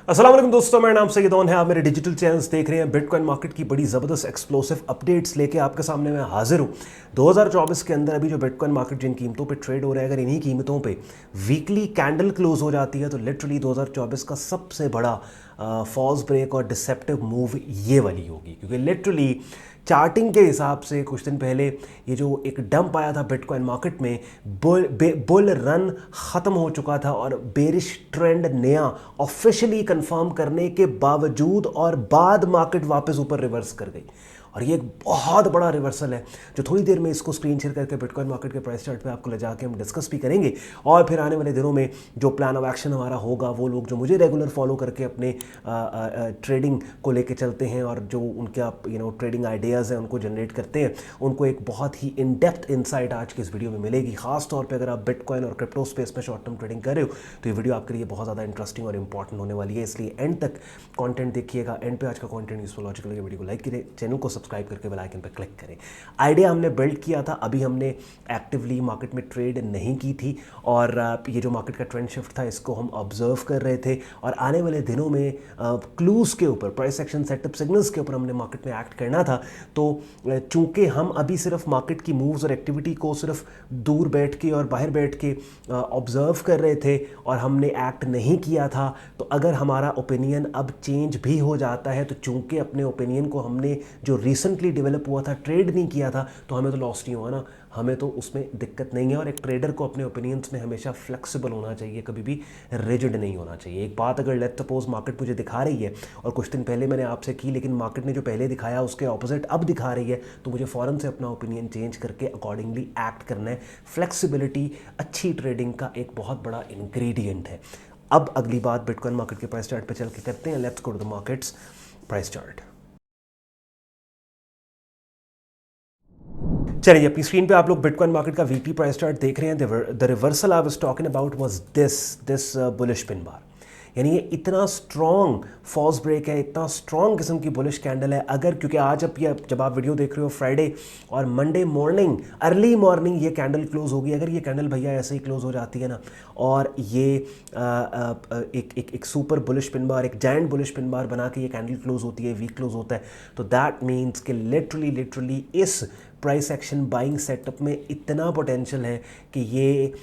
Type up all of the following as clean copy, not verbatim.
अस्सलाम वालेकुम दोस्तों, मेरा नाम सैयद है। आप मेरे डिजिटल चैनल्स देख रहे हैं। बिटकॉइन मार्केट की बड़ी ज़बरदस्त एक्सप्लोसिव अपडेट्स लेके आपके सामने मैं हाजिर हूँ। 2024 के अंदर अभी जो बिटकॉइन मार्केट जिन कीमतों पे ट्रेड हो रहा है, अगर इन्हीं कीमतों पे वीकली कैंडल क्लोज हो जाती है तो लिटरली 2024 का सबसे बड़ा फॉल्स ब्रेक और डिसेप्टिव मूव ये वाली होगी, क्योंकि लिटरली चार्टिंग के हिसाब से कुछ दिन पहले ये जो एक डंप आया था बिटकॉइन मार्केट में, बुल रन ख़त्म हो चुका था और बेरिश ट्रेंड नया ऑफिशियली कंफर्म करने के बावजूद और बाद मार्केट वापस ऊपर रिवर्स कर गई। और ये एक बहुत बड़ा रिवर्सल है जो थोड़ी देर में इसको स्क्रीन शेयर करके बिटकॉइन मार्केट के प्राइस चार्ट पे आपको ले जाके हम डिस्कस भी करेंगे। और फिर आने वाले दिनों में जो प्लान ऑफ एक्शन हमारा होगा, वो लोग जो मुझे रेगुलर फॉलो करके अपने ट्रेडिंग को लेके चलते हैं और जो उनका ट्रेडिंग आइडियाज़ हैं उनको जनरेट करते हैं, उनको एक बहुत ही इन डेप्थ इंसाइट आज की इस वीडियो में मिलेगी। खास तौर पर अगर आप बिटकॉइन और क्रिप्टो स्पेस में शॉर्ट टर्म ट्रेडिंग कर रहे हो तो ये वीडियो आपके लिए बहुत ज़्यादा इंटरेस्टिंग और इंपॉर्टेंट होने वाली है, इसलिए एंड तक कॉन्टेंट देखिएगा। एंड पे आज का कॉन्टेंट यूजफुल लॉजिकल है, वीडियो को लाइक करें, चैनल को सब्सक्राइब करके बेल आइकन पर क्लिक करें। आइडिया हमने बिल्ड किया था, अभी हमने एक्टिवली मार्केट में ट्रेड नहीं की थी और ये जो मार्केट का ट्रेंड शिफ्ट था इसको हम ऑब्जर्व कर रहे थे और आने वाले दिनों में क्लूज के ऊपर, प्राइस एक्शन सेटअप सिग्नल्स के ऊपर हमने मार्केट में एक्ट करना था। तो चूंकि हम अभी सिर्फ मार्केट की मूव्स और एक्टिविटी को सिर्फ दूर बैठ के और बाहर बैठ के ऑब्जर्व कर रहे थे और हमने एक्ट नहीं किया था, तो अगर हमारा ओपिनियन अब चेंज भी हो जाता है तो चूंकि अपने ओपिनियन को हमने जो रिसेंटली डेवलप हुआ था ट्रेड नहीं किया था, तो हमें तो लॉस नहीं हुआ ना, हमें तो उसमें दिक्कत नहीं है। और एक ट्रेडर को अपने ओपिनियंस में हमेशा फ्लेक्सिबल होना चाहिए, कभी भी रिजिड नहीं होना चाहिए। एक बात अगर लेट्स सपोज मार्केट मुझे दिखा रही है और कुछ दिन पहले मैंने आपसे की, लेकिन मार्केट ने जो पहले दिखाया उसके ऑपोजिट अब दिखा रही है, तो मुझे फ़ौरन से अपना ओपिनियन चेंज करके अकॉर्डिंगली एक्ट करना है। फ्लेक्सिबिलिटी अच्छी ट्रेडिंग का एक बहुत बड़ा इंग्रेडिएंट है। अब अगली बात बिटकॉइन मार्केट के प्राइस चार्ट पे चल के करते हैं। Let's go to the market's price chart. चलिए, अपनी स्क्रीन पे आप लोग बिटकॉइन मार्केट का वीकली प्राइस चार्ट देख रहे हैं। The reversal I was talking about was this bullish pin bar, यानी ये इतना स्ट्रॉन्ग फॉल्स ब्रेक है, इतना स्ट्रॉन्ग किस्म की बुलिश कैंडल है। अगर क्योंकि आज जब आप वीडियो देख रहे हो फ्राइडे और मंडे मॉर्निंग अर्ली मॉर्निंग ये कैंडल क्लोज होगी, अगर ये कैंडल भैया ऐसे ही क्लोज हो जाती है ना और ये एक सुपर बुलिश पिन बार, एक जायंट बुलिश पिन बार बना के ये कैंडल क्लोज होती है, वीक क्लोज होता है, तो दैट मीन्स कि लिटरली इस प्राइस एक्शन बाइंग सेटअप में इतना पोटेंशियल है कि ये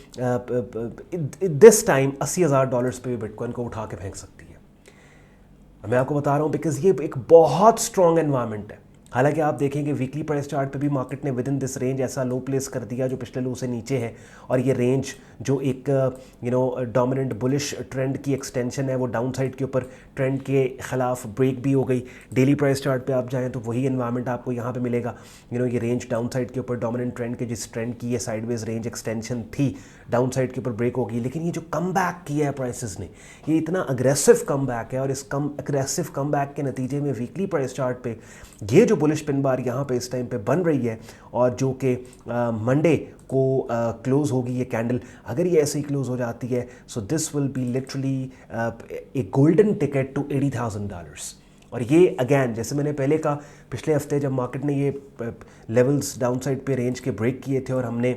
दिस टाइम $80,000 पे बिटकॉइन को उठा के फेंक सकती है। मैं आपको बता रहा हूँ बिकॉज ये एक बहुत स्ट्रॉन्ग एनवायरनमेंट है। हालांकि आप देखेंगे वीकली प्राइस चार्ट पे भी मार्केट ने विद इन दिस रेंज ऐसा लो प्लेस कर दिया जो पिछले लो से नीचे है, और ये रेंज जो एक डोमिनेंट बुलिश ट्रेंड की एक्सटेंशन है वो डाउन साइड के ऊपर ट्रेंड के खिलाफ ब्रेक भी हो गई। डेली प्राइस चार्ट पे आप जाएं तो वही एनवायरनमेंट आपको यहाँ पे मिलेगा। ये रेंज डाउन साइड के ऊपर डोमिनेंट ट्रेंड के जिस ट्रेंड की ये साइडवेज रेंज एक्सटेंशन थी, डाउन साइड के ऊपर ब्रेक होगी। लेकिन ये जो कम बैक किया है प्राइसेस ने, ये इतना अग्रेसिव कम बैक है और इस अग्रेसिव कम बैक के नतीजे में वीकली प्राइस चार्ट पे ये जो बुलिश पिन बार यहाँ पे इस टाइम पे बन रही है और जो कि मंडे को क्लोज होगी ये कैंडल, अगर ये ऐसे ही क्लोज हो जाती है so this will be literally a golden ticket to $80,000। और ये अगेन जैसे मैंने पहले कहा, पिछले हफ्ते जब मार्केट ने ये लेवल्स डाउन साइड पे रेंज के ब्रेक किए थे और हमने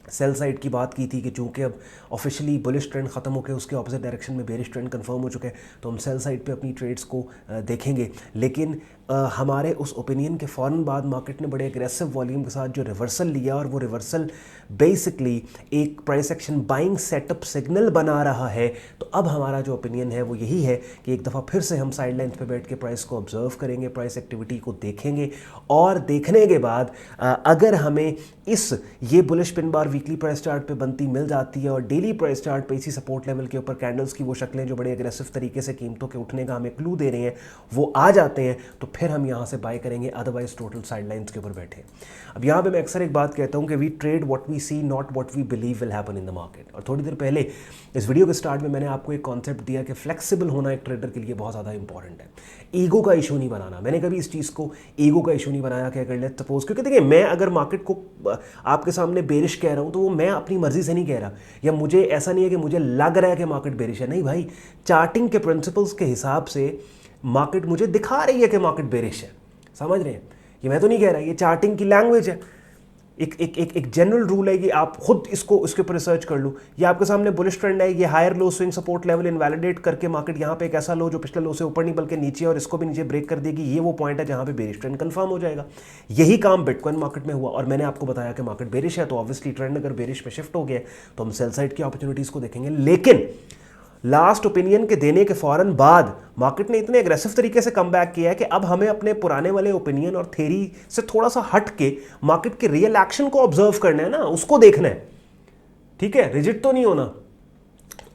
सेल साइड की बात की थी कि चूंकि अब ऑफिशियली बुलिश ट्रेंड ख़त्म होकर उसके ऑपोजिट डायरेक्शन में बेरिश ट्रेंड कंफर्म हो चुके हैं, तो हम सेल साइड पे अपनी ट्रेड्स को देखेंगे। लेकिन हमारे उस ओपिनियन के फ़ौरन बाद मार्केट ने बड़े एग्रेसिव वॉल्यूम के साथ जो रिवर्सल लिया, और वो रिवर्सल बेसिकली एक price action buying setup signal बना रहा है। तो अब हमारा जो ओपिनियन है वो यही है कि एक दफ़ा फिर से हम साइड लाइन पर बैठ के प्राइस को ऑब्जर्व करेंगे, प्राइस एक्टिविटी को देखेंगे, और देखने के बाद अगर हमें ये बुलिश पिन बार वीकली प्राइस चार्ट पे बनती मिल जाती है और डेली प्राइस चार्ट पे इसी सपोर्ट लेवल के ऊपर कैंडल्स की वो शक्लें जो बड़े एग्रेसिव तरीके से कीमतों के उठने का हमें क्लू दे रहे हैं वो आ जाते हैं, तो फिर हम यहाँ से बाय करेंगे, अदरवाइज टोटल साइडलाइंस के ऊपर बैठे। अब यहाँ पे मैं अक्सर एक बात कहता हूँ कि we trade what we see, not what we believe will happen in the market. और थोड़ी देर पहले इस वीडियो के स्टार्ट में मैंने आपको एक कॉन्सेप्ट दिया कि फ्लेक्सिबल होना एक ट्रेडर के लिए बहुत ज़्यादा इंपॉर्टेंट है, ईगो का इशू नहीं बनाना। मैंने कभी इस चीज़ को ईगो का इशू नहीं बनाया कि अगर लेट्स सपोज, क्योंकि देखिए मैं अगर मार्केट को आपके सामने बेरिश कह रहा हूँ तो वो मैं अपनी मर्जी से नहीं कह रहा, या मुझे ऐसा नहीं है कि मुझे लग रहा है कि मार्केट बेरिश है। नहीं भाई, चार्टिंग के प्रिंसिपल्स के हिसाब से मार्केट मुझे दिखा रही है कि मार्केट बेरिश है। समझ रहे हैं? ये मैं तो नहीं कह रहा, ये चार्टिंग की लैंग्वेज है। एक जनरल रूल है कि आप खुद इसको इसके ऊपर रिसर्च कर लो। ये आपके सामने बुलिश ट्रेंड है, ये higher low swing support level invalidate करके मार्केट यहाँ पे एक ऐसा लो जो पिछले लो से ऊपर नहीं बल्कि नीचे और इसको भी नीचे ब्रेक कर देगी, ये वो पॉइंट है जहाँ पे बेरिश ट्रेंड कंफर्म हो जाएगा। यही काम बिटकॉइन मार्केट में हुआ और मैंने आपको बताया कि मार्केट बेरिश है तो ऑब्वियसली ट्रेंड अगर बेरिश में शिफ्ट हो गया तो हम सेल साइड की अपॉर्चुनिटीज को देखेंगे। लेकिन लास्ट ओपिनियन के देने के फौरन बाद मार्केट ने इतने एग्रेसिव तरीके से कम बैक किया है कि अब हमें अपने पुराने वाले ओपिनियन और थ्योरी से थोड़ा सा हट के मार्केट के रियल एक्शन को ऑब्जर्व करना है ना, उसको देखना है, ठीक है, रिजिड तो नहीं होना।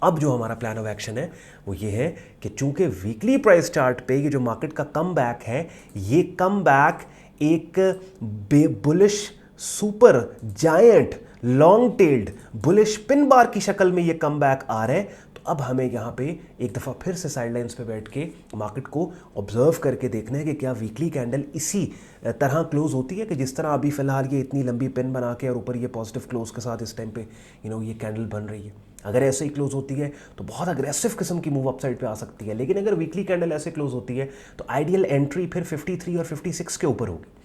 अब जो हमारा प्लान ऑफ एक्शन है वो ये है कि चूंकि वीकली प्राइस चार्ट पे ये जो मार्केट का कम बैक है, ये कम बैक एक bullish super giant long tailed bullish pin बार की शक्ल में ये कम बैक आ रहा है। तो अब हमें यहाँ पे एक दफ़ा फिर से साइडलाइंस पे बैठ के मार्केट को ऑब्जर्व करके देखना है कि क्या वीकली कैंडल इसी तरह क्लोज होती है कि जिस तरह अभी फिलहाल ये इतनी लंबी पिन बना के और ऊपर ये पॉजिटिव क्लोज के साथ इस टाइम पे ये कैंडल बन रही है। अगर ऐसे ही क्लोज होती है तो बहुत अग्रेसिव किस्म की मूव अपसाइड पे आ सकती है। लेकिन अगर वीकली कैंडल ऐसे क्लोज होती है तो आइडियल एंट्री फिर 53 और 56 के ऊपर होगी।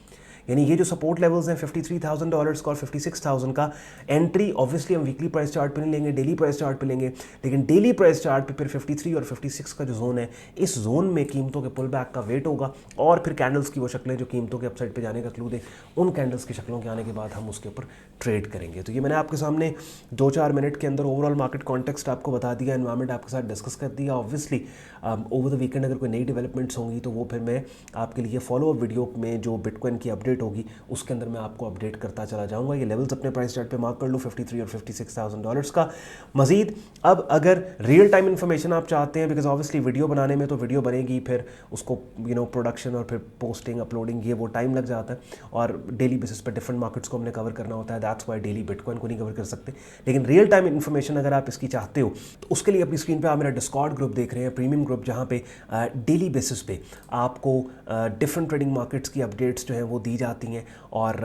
यानी ये जो सपोर्ट लेवल्स हैं $53,000 का और 56,000 का, एंट्री ऑब्वियसली हम वीकली प्राइस चार्ट पे नहीं लेंगे, डेली प्राइस चार्ट पे लेंगे। लेकिन डेली प्राइस चार्ट पे फिर 53 और 56 का जो जोन है, इस जोन में कीमतों के पुल बैक का वेट होगा और फिर कैंडल्स की वो शक्लें जो कीमतों के अपसाइड पे जाने का क्लू दे, उन कैंडल्स की शक्लों के आने के बाद हम उसके ऊपर ट्रेड करेंगे। तो ये मैंने आपके सामने 2-4 मिनट के अंदर ओवरऑल मार्केट कॉन्टेक्स्ट आपको बता दिया, एनवायरमेंट आपके साथ डिस्कस कर दिया। ऑब्वियसली ओवर द वीकेंड अगर कोई नई डेवलपमेंट्स होंगी तो वो फिर मैं आपके लिए फॉलो अप वीडियो में जो बिटकॉइन की अपडेट होगी उसके अंदर मैं आपको अपडेट करता चला जाऊंगा। ये लेवल्स अपने प्राइस चार्ट पे मार्क कर लो, 53 और 56,000 का। मजीद अब अगर रियल टाइम इन्फॉर्मेशन आप चाहते हैं, बिकॉज ऑब्वियसली वीडियो बनाने में तो वीडियो बनेगी, फिर उसको प्रोडक्शन और फिर पोस्टिंग अपलोडिंग ये वो टाइम लग जाता है और डेली बेसिस पर डिफरेंट मार्केट्स को हमने कवर करना होता है। दैट्स वाई डेली बिटकॉइन को नहीं कवर कर सकते। लेकिन रियल टाइम इन्फॉर्मेशन अगर आप इसकी चाहते हो तो उसके लिए अपनी स्क्रीन पर आप मेरा डिस्कॉर्ड ग्रुप देख रहे हैं, प्रीमियम ग्रुप, जहाँ पे डेली बेसिस पे आपको डिफरेंट ट्रेडिंग मार्केट्स की अपडेट्स जो हैं वो दी जाती हैं। और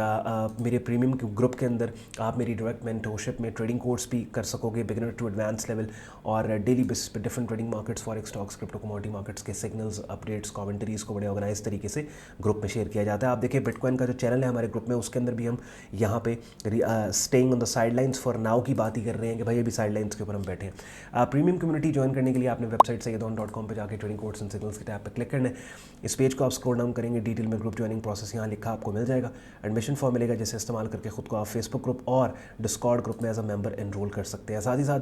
मेरे प्रीमियम ग्रुप के अंदर आप मेरी डायरेक्ट मेंटरशिप में ट्रेडिंग कोर्स भी कर सकोगे, बिगिनर टू एडवांस लेवल, और डेली बेसिस पे different trading markets, forex, stocks, crypto, commodity markets के सिग्नल्स, अपडेट्स, कमेंट्रीज को बड़े ऑर्गेनाइज तरीके से ग्रुप में शेयर किया जाता है। आप देखिए बिटकॉइन का जो चैनल है हमारे ग्रुप में, उसके अंदर भी हम यहाँ पे staying on the sidelines for now की बात ही कर रहे हैं कि भाई अभी साइडलाइंस के ऊपर हम बैठे हैं। प्रीमियम कम्युनिटी ज्वाइन करने के लिए आपने वेबसाइट sayyadon.com पे जाकर ट्रेडिंग कोर्स एंड सिग्नल्स के टैब पर क्लिक करना है। इस पेज को आप स्क्रॉल डाउन करेंगे, डिटेल में ग्रुप ज्वाइनिंग प्रोसेस यहाँ लिखा आपको मिल जाएगा। एडमिशन फॉर्म मिलेगा जिसे इस्तेमाल करके खुद को आप फेसबुक ग्रुप और डिस्कॉर्ड ग्रुप में एज अ मेंबर एनरोल कर सकते हैं। साथ ही साथ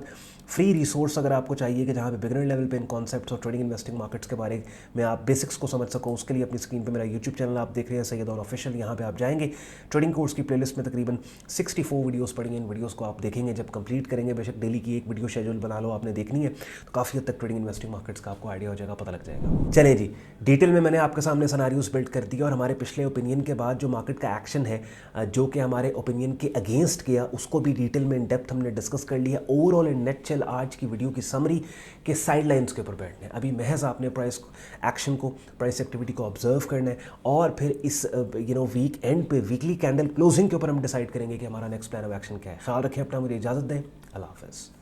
फ्री रिसोर्स अगर आपको चाहिए कि जहाँ पे बिगिनर लेवल पे इन कॉन्सेप्ट्स और ट्रेडिंग इन्वेस्टिंग मार्केट्स के बारे में आप बेसिक्स को समझ सको, उसके लिए अपनी स्क्रीन पे मेरा यूट्यूब चैनल आप देख रहे हैं सैयद ऑफिशियल। यहाँ पे आप जाएंगे, ट्रेडिंग कोर्स की प्लेलिस्ट में तकरीबन 64 वीडियोस पड़ी हैं। इन वीडियोस को आप देखेंगे, जब कंप्लीट करेंगे, बेशक डेली की एक वीडियो शेड्यूल बना लो, आपने देखनी है तो काफ़ी हद तक ट्रेडिंग इन्वेस्टिंग मार्केट्स का आपको आइडिया हो जाएगा, पता लग जाएगा। चलें जी, डिटेल में मैंने आपके सामने सिनेरियोस बिल्ड कर दिया और हमारे पिछले ओपिनियन के बाद जो मार्केट का एक्शन है जो कि हमारे ओपिनियन के अगेंस्ट किया, उसको भी डिटेल में इन डेप्थ हमने डिस्कस कर लिया। ओवरऑल इन नेट चल आज की वीडियो की समरी के साइडलाइंस के ऊपर बैठने, अभी महज आपने प्राइस एक्शन को, प्राइस एक्टिविटी को ऑब्जर्व करना है और फिर इस वीक एंड पे वीकली कैंडल क्लोजिंग के ऊपर हम डिसाइड करेंगे कि हमारा नेक्स्ट प्लान ऑफ एक्शन क्या है। ख्याल रखें अपना, मुझे इजाज़त दें, अल्लाह हाफ़िज़।